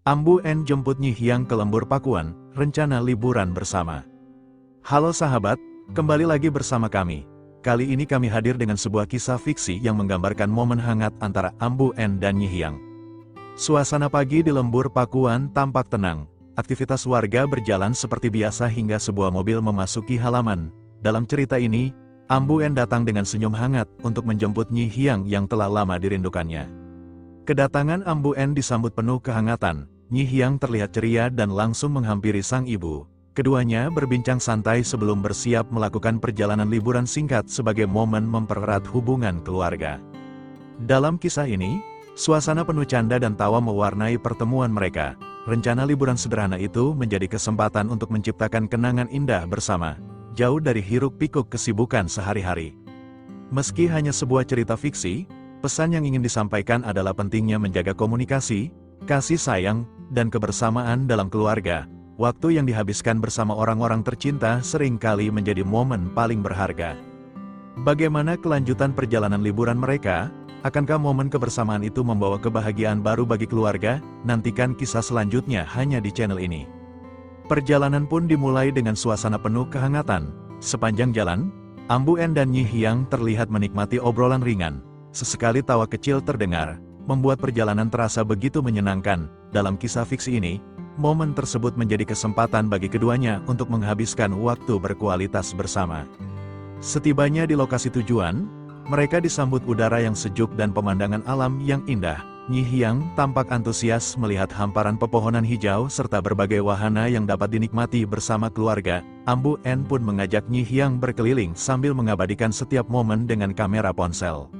Ambu En jemput Nyi Hyang ke lembur Pakuan, rencana liburan bersama. Halo sahabat, kembali lagi bersama kami. Kali ini kami hadir dengan sebuah kisah fiksi yang menggambarkan momen hangat antara Ambu En dan Nyi Hyang. Suasana pagi di lembur Pakuan tampak tenang. Aktivitas warga berjalan seperti biasa hingga sebuah mobil memasuki halaman. Dalam cerita ini, Ambu En datang dengan senyum hangat untuk menjemput Nyi Hyang yang telah lama dirindukannya. Kedatangan Ambu En disambut penuh kehangatan. Nyi Hyang terlihat ceria dan langsung menghampiri sang ibu. Keduanya berbincang santai sebelum bersiap melakukan perjalanan liburan singkat sebagai momen mempererat hubungan keluarga. Dalam kisah ini, suasana penuh canda dan tawa mewarnai pertemuan mereka. Rencana liburan sederhana itu menjadi kesempatan untuk menciptakan kenangan indah bersama, jauh dari hiruk-pikuk kesibukan sehari-hari. Meski hanya sebuah cerita fiksi, pesan yang ingin disampaikan adalah pentingnya menjaga komunikasi, kasih sayang, dan kebersamaan dalam keluarga. Waktu yang dihabiskan bersama orang-orang tercinta seringkali menjadi momen paling berharga. Bagaimana kelanjutan perjalanan liburan mereka? Akankah momen kebersamaan itu membawa kebahagiaan baru bagi keluarga? Nantikan kisah selanjutnya hanya di channel ini. Perjalanan pun dimulai dengan suasana penuh kehangatan. Sepanjang jalan, Ambu En dan Nyi Hyang terlihat menikmati obrolan ringan. Sesekali tawa kecil terdengar, membuat perjalanan terasa begitu menyenangkan. Dalam kisah fiksi ini, momen tersebut menjadi kesempatan bagi keduanya untuk menghabiskan waktu berkualitas bersama. Setibanya di lokasi tujuan, mereka disambut udara yang sejuk dan pemandangan alam yang indah. Nyi Hyang tampak antusias melihat hamparan pepohonan hijau serta berbagai wahana yang dapat dinikmati bersama keluarga. Ambu En pun mengajak Nyi Hyang berkeliling sambil mengabadikan setiap momen dengan kamera ponsel.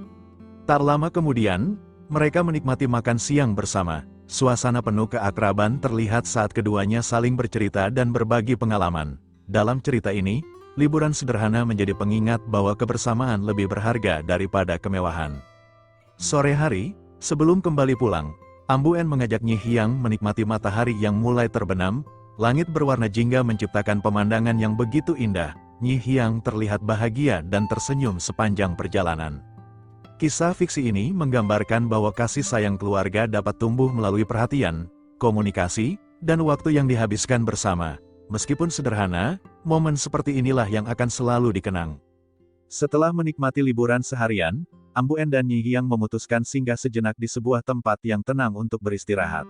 Tak lama kemudian, mereka menikmati makan siang bersama. Suasana penuh keakraban terlihat saat keduanya saling bercerita dan berbagi pengalaman. Dalam cerita ini, liburan sederhana menjadi pengingat bahwa kebersamaan lebih berharga daripada kemewahan. Sore hari, sebelum kembali pulang, Ambu En mengajak Nyi Hyang menikmati matahari yang mulai terbenam. Langit berwarna jingga menciptakan pemandangan yang begitu indah. Nyi Hyang terlihat bahagia dan tersenyum sepanjang perjalanan. Kisah fiksi ini menggambarkan bahwa kasih sayang keluarga dapat tumbuh melalui perhatian, komunikasi, dan waktu yang dihabiskan bersama. Meskipun sederhana, momen seperti inilah yang akan selalu dikenang. Setelah menikmati liburan seharian, Ambu En dan Nyi Hyang memutuskan singgah sejenak di sebuah tempat yang tenang untuk beristirahat.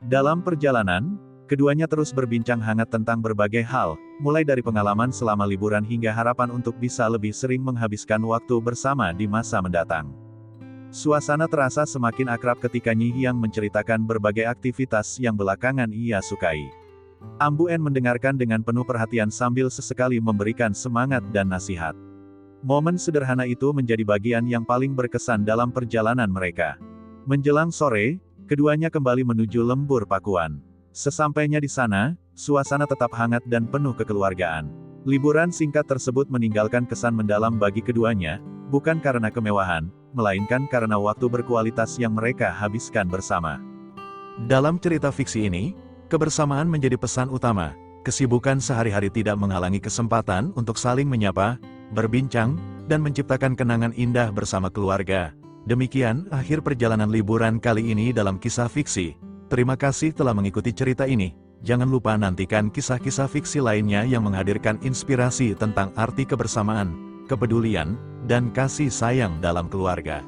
Dalam perjalanan, keduanya terus berbincang hangat tentang berbagai hal, mulai dari pengalaman selama liburan hingga harapan untuk bisa lebih sering menghabiskan waktu bersama di masa mendatang. Suasana terasa semakin akrab ketika Nyi Hyang menceritakan berbagai aktivitas yang belakangan ia sukai. Ambu En mendengarkan dengan penuh perhatian sambil sesekali memberikan semangat dan nasihat. Momen sederhana itu menjadi bagian yang paling berkesan dalam perjalanan mereka. Menjelang sore, keduanya kembali menuju lembur Pakuan. Sesampainya di sana, suasana tetap hangat dan penuh kekeluargaan. Liburan singkat tersebut meninggalkan kesan mendalam bagi keduanya, bukan karena kemewahan, melainkan karena waktu berkualitas yang mereka habiskan bersama. Dalam cerita fiksi ini, kebersamaan menjadi pesan utama. Kesibukan sehari-hari tidak menghalangi kesempatan untuk saling menyapa, berbincang, dan menciptakan kenangan indah bersama keluarga. Demikian akhir perjalanan liburan kali ini dalam kisah fiksi. Terima kasih telah mengikuti cerita ini. Jangan lupa nantikan kisah-kisah fiksi lainnya yang menghadirkan inspirasi tentang arti kebersamaan, kepedulian, dan kasih sayang dalam keluarga.